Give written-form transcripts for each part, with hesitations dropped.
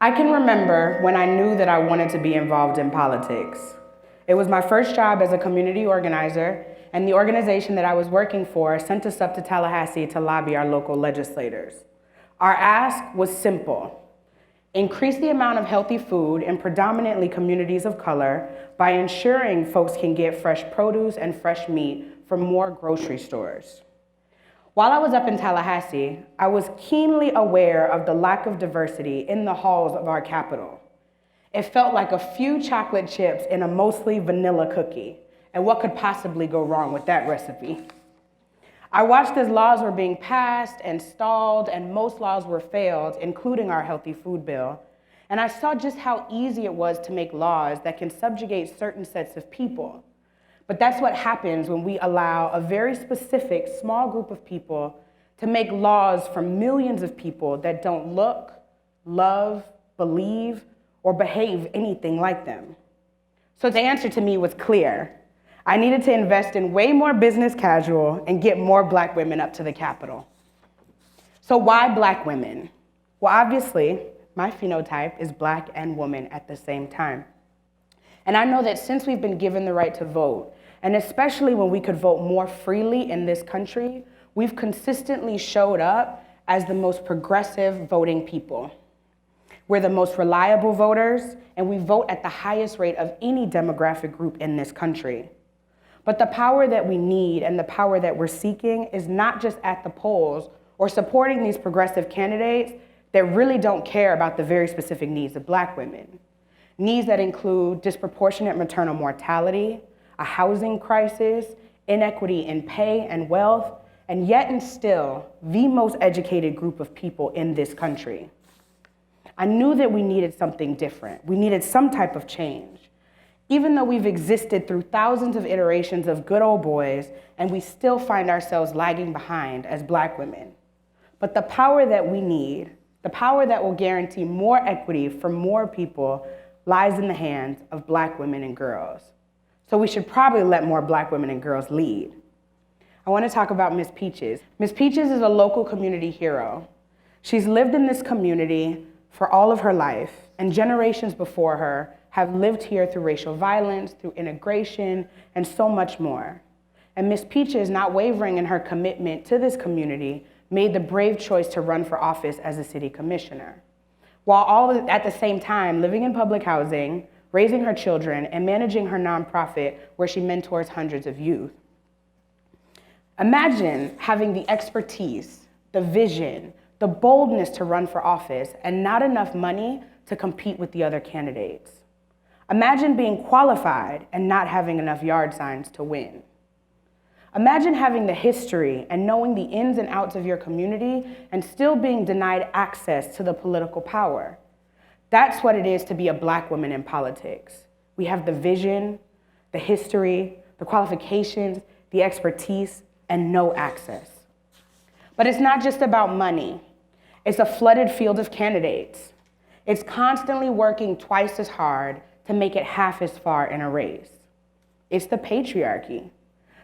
I can remember when I knew that I wanted to be involved in politics. It was my first job as a community organizer, and the organization that I was working for sent us up to Tallahassee to lobby our local legislators. Our ask was simple: increase the amount of healthy food in predominantly communities of color by ensuring folks can get fresh produce and fresh meat from more grocery stores. While I was up in Tallahassee, I was keenly aware of the lack of diversity in the halls of our capital. It felt like a few chocolate chips in a mostly vanilla cookie, and what could possibly go wrong with that recipe? I watched as laws were being passed and stalled, and most laws were failed, including our healthy food bill. And I saw just how easy it was to make laws that can subjugate certain sets of people. But that's what happens when we allow a very specific small group of people to make laws for millions of people that don't look, love, believe, or behave anything like them. So the answer to me was clear. I needed to invest in way more business casual and get more Black women up to the Capitol. So why Black women? Well, obviously, my phenotype is Black and woman at the same time. And I know that since we've been given the right to vote, and especially when we could vote more freely in this country, we've consistently showed up as the most progressive voting people. We're the most reliable voters, and we vote at the highest rate of any demographic group in this country. But the power that we need and the power that we're seeking is not just at the polls or supporting these progressive candidates that really don't care about the very specific needs of Black women. Needs that include disproportionate maternal mortality, a housing crisis, inequity in pay and wealth, and yet and still the most educated group of people in this country. I knew that we needed something different. We needed some type of change. Even though we've existed through thousands of iterations of good old boys, and we still find ourselves lagging behind as Black women. But the power that we need, the power that will guarantee more equity for more people, lies in the hands of Black women and girls. So we should probably let more Black women and girls lead. I want to talk about Miss Peaches. Miss Peaches is a local community hero. She's lived in this community for all of her life, and generations before her have lived here through racial violence, through integration, and so much more. And Miss Peaches, not wavering in her commitment to this community, made the brave choice to run for office as a city commissioner, while at the same time living in public housing, raising her children, and managing her nonprofit where she mentors hundreds of youth. Imagine having the expertise, the vision, the boldness to run for office, and not enough money to compete with the other candidates. Imagine being qualified and not having enough yard signs to win. Imagine having the history and knowing the ins and outs of your community and still being denied access to the political power. That's what it is to be a Black woman in politics. We have the vision, the history, the qualifications, the expertise, and no access. But it's not just about money. It's a flooded field of candidates. It's constantly working twice as hard to make it half as far in a race. It's the patriarchy.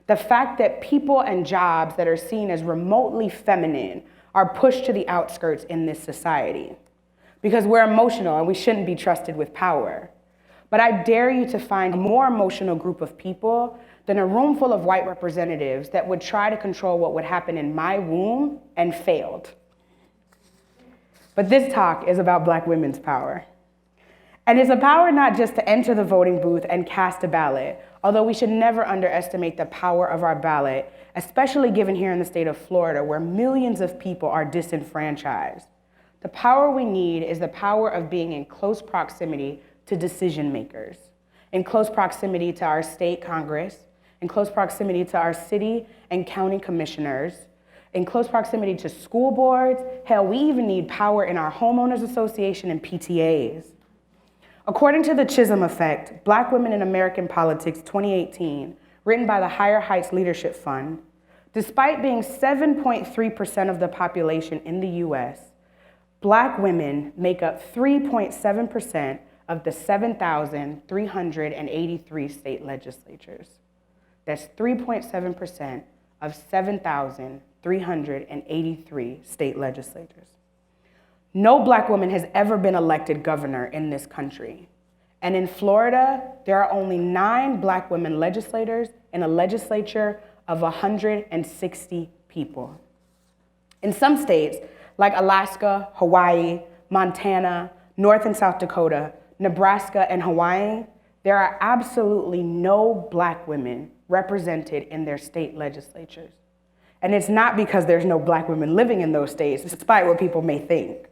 The fact that people and jobs that are seen as remotely feminine are pushed to the outskirts in this society. Because we're emotional and we shouldn't be trusted with power. But I dare you to find a more emotional group of people than a room full of white representatives that would try to control what would happen in my womb and failed. But this talk is about Black women's power. And it's a power not just to enter the voting booth and cast a ballot, although we should never underestimate the power of our ballot, especially given here in the state of Florida, where millions of people are disenfranchised. The power we need is the power of being in close proximity to decision makers, in close proximity to our state Congress, in close proximity to our city and county commissioners, in close proximity to school boards. Hell, we even need power in our homeowners association and PTAs. According to the Chisholm Effect, Black Women in American Politics 2018, written by the Higher Heights Leadership Fund, despite being 7.3% of the population in the US, Black women make up 3.7% of the 7,383 state legislatures. That's 3.7% of 7,383 state legislatures. No Black woman has ever been elected governor in this country. And in Florida, there are only 9 Black women legislators in a legislature of 160 people. In some states, like Alaska, Hawaii, Montana, North and South Dakota, Nebraska, and Hawaii, there are absolutely no Black women represented in their state legislatures. And it's not because there's no Black women living in those states, despite what people may think.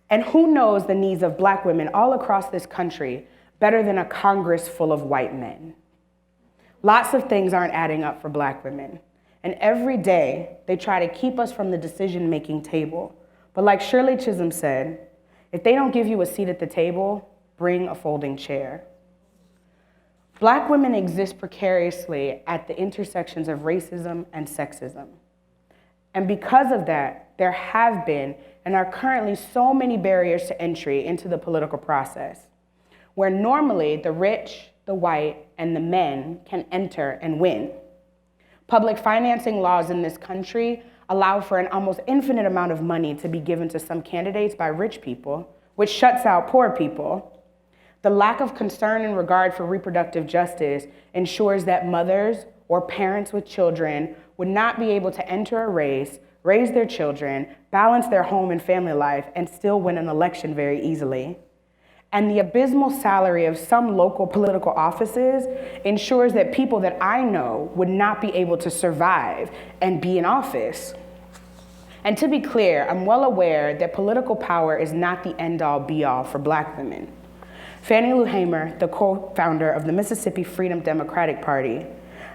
And who knows the needs of Black women all across this country better than a Congress full of white men? Lots of things aren't adding up for Black women. And every day, they try to keep us from the decision-making table. But like Shirley Chisholm said, if they don't give you a seat at the table, bring a folding chair. Black women exist precariously at the intersections of racism and sexism. And because of that, there have been and are currently so many barriers to entry into the political process, where normally the rich, the white, and the men can enter and win. Public financing laws in this country allow for an almost infinite amount of money to be given to some candidates by rich people, which shuts out poor people. The lack of concern and regard for reproductive justice ensures that mothers or parents with children would not be able to enter a race, raise their children, balance their home and family life, and still win an election very easily. And the abysmal salary of some local political offices ensures that people that I know would not be able to survive and be in office. And to be clear, I'm well aware that political power is not the end-all be-all for Black women. Fannie Lou Hamer, the co-founder of the Mississippi Freedom Democratic Party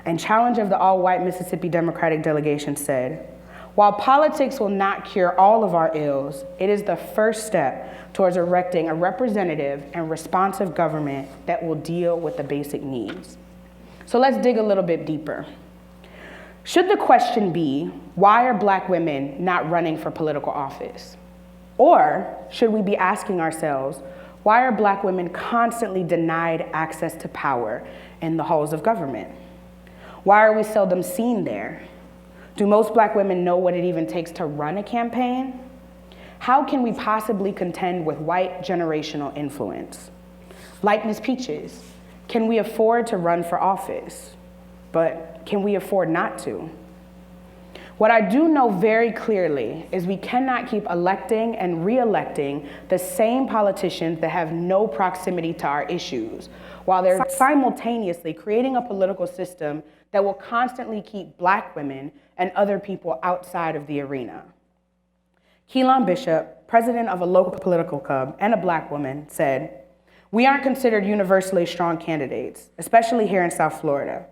and challenge of the all-white Mississippi Democratic delegation, said, "While politics will not cure all of our ills, it is the first step towards erecting a representative and responsive government that will deal with the basic needs." So let's dig a little bit deeper. Should the question be, why are Black women not running for political office? Or should we be asking ourselves, why are Black women constantly denied access to power in the halls of government? Why are we seldom seen there? Do most Black women know what it even takes to run a campaign? How can we possibly contend with white generational influence? Like Ms. Peaches, can we afford to run for office? But can we afford not to? What I do know very clearly is we cannot keep electing and re-electing the same politicians that have no proximity to our issues, while they're simultaneously creating a political system that will constantly keep Black women and other people outside of the arena. Keelan Bishop, president of a local political club and a Black woman, said, "We aren't considered universally strong candidates, especially here in South Florida.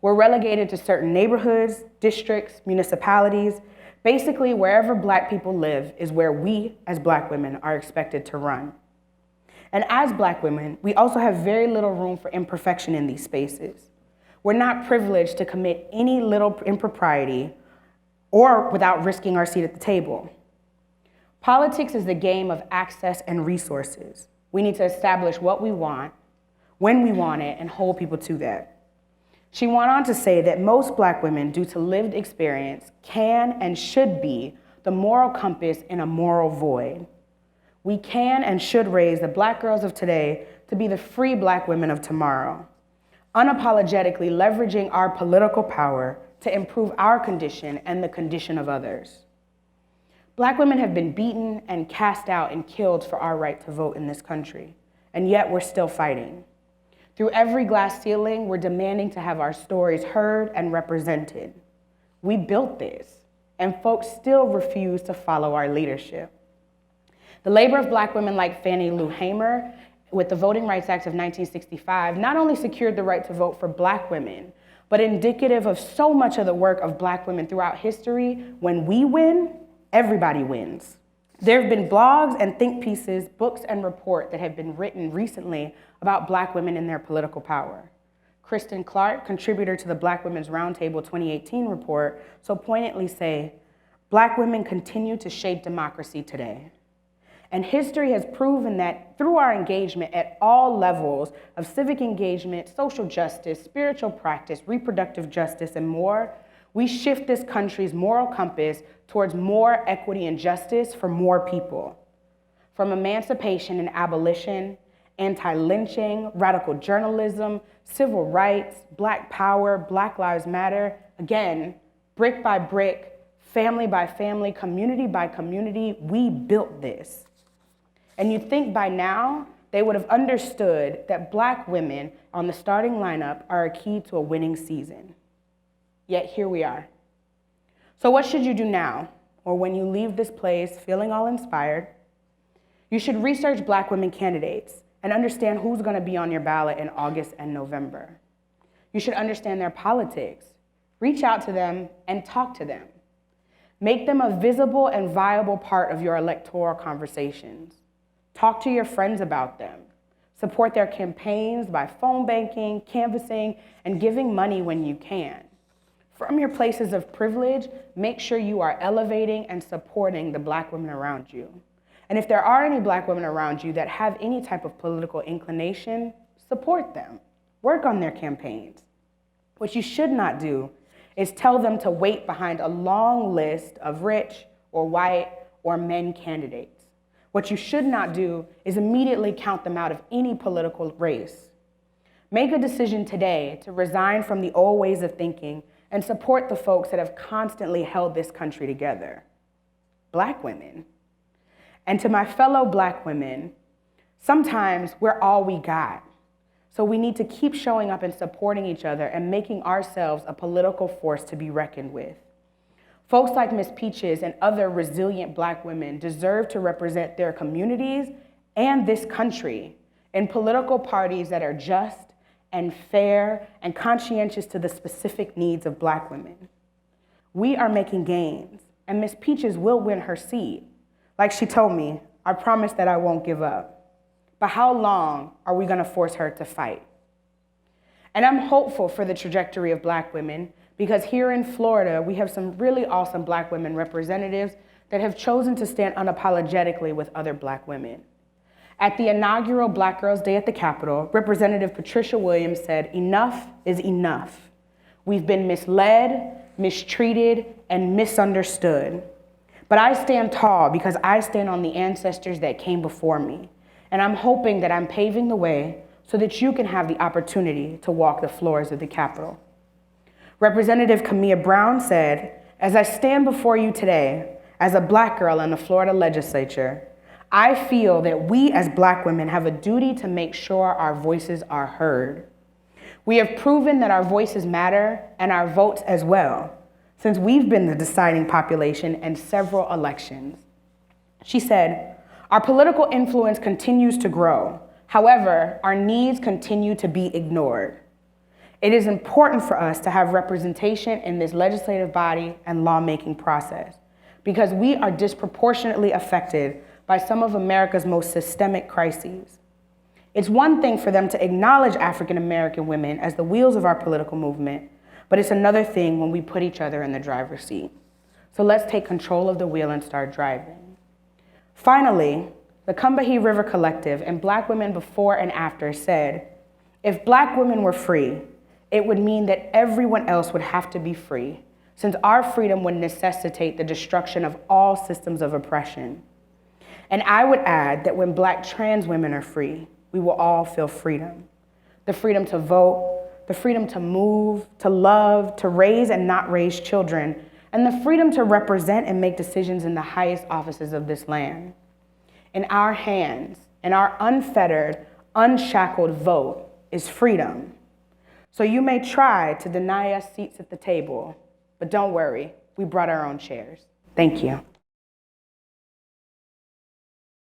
We're relegated to certain neighborhoods, districts, municipalities. Basically, wherever Black people live is where we, as Black women, are expected to run. And as Black women, we also have very little room for imperfection in these spaces. We're not privileged to commit any little impropriety or without risking our seat at the table. Politics is the game of access and resources. We need to establish what we want, when we want it, and hold people to that." She went on to say that most Black women, due to lived experience, can and should be the moral compass in a moral void. We can and should raise the Black girls of today to be the free Black women of tomorrow, unapologetically leveraging our political power to improve our condition and the condition of others. Black women have been beaten and cast out and killed for our right to vote in this country, and yet we're still fighting. Through every glass ceiling, we're demanding to have our stories heard and represented. We built this, and folks still refuse to follow our leadership. The labor of Black women like Fannie Lou Hamer with the Voting Rights Act of 1965 not only secured the right to vote for Black women, but indicative of so much of the work of Black women throughout history. When we win, everybody wins. There have been blogs and think pieces, books and reports that have been written recently about Black women and their political power. Kristen Clark, contributor to the Black Women's Roundtable 2018 report, so poignantly say, "Black women continue to shape democracy today." And history has proven that through our engagement at all levels of civic engagement, social justice, spiritual practice, reproductive justice, and more, we shift this country's moral compass towards more equity and justice for more people. From emancipation and abolition, anti-lynching, radical journalism, civil rights, Black power, Black Lives Matter, again, brick by brick, family by family, community by community, we built this. And you'd think by now, they would have understood that Black women on the starting lineup are a key to a winning season. Yet here we are. So what should you do now, or when you leave this place feeling all inspired? You should research Black women candidates and understand who's going to be on your ballot in August and November. You should understand their politics. Reach out to them and talk to them. Make them a visible and viable part of your electoral conversations. Talk to your friends about them. Support their campaigns by phone banking, canvassing, and giving money when you can. From your places of privilege, make sure you are elevating and supporting the Black women around you. And if there are any Black women around you that have any type of political inclination, support them. Work on their campaigns. What you should not do is tell them to wait behind a long list of rich or white or men candidates. What you should not do is immediately count them out of any political race. Make a decision today to resign from the old ways of thinking and support the folks that have constantly held this country together. Black women. And to my fellow Black women, sometimes we're all we got. So we need to keep showing up and supporting each other and making ourselves a political force to be reckoned with. Folks like Ms. Peaches and other resilient Black women deserve to represent their communities and this country in political parties that are just and fair and conscientious to the specific needs of Black women. We are making gains, and Ms. Peaches will win her seat. Like she told me, I promise that I won't give up. But how long are we gonna force her to fight? And I'm hopeful for the trajectory of Black women, because here in Florida, we have some really awesome Black women representatives that have chosen to stand unapologetically with other Black women. At the inaugural Black Girls' Day at the Capitol, Representative Patricia Williams said, "Enough is enough. We've been misled, mistreated, and misunderstood. But I stand tall because I stand on the ancestors that came before me. And I'm hoping that I'm paving the way so that you can have the opportunity to walk the floors of the Capitol." Representative Camilla Brown said, "As I stand before you today as a Black girl in the Florida legislature, I feel that we as Black women have a duty to make sure our voices are heard. We have proven that our voices matter and our votes as well, since we've been the deciding population in several elections." She said, "Our political influence continues to grow. However, our needs continue to be ignored. It is important for us to have representation in this legislative body and lawmaking process because we are disproportionately affected by some of America's most systemic crises. It's one thing for them to acknowledge African American women as the wheels of our political movement, but it's another thing when we put each other in the driver's seat. So let's take control of the wheel and start driving." Finally, the Combahee River Collective and Black women before and after said, "If Black women were free, it would mean that everyone else would have to be free, since our freedom would necessitate the destruction of all systems of oppression. And I would add that when Black trans women are free, we will all feel freedom. The freedom to vote, the freedom to move, to love, to raise and not raise children, and the freedom to represent and make decisions in the highest offices of this land. In our hands, in our unfettered, unshackled vote is freedom. So you may try to deny us seats at the table, but don't worry, we brought our own chairs." Thank you.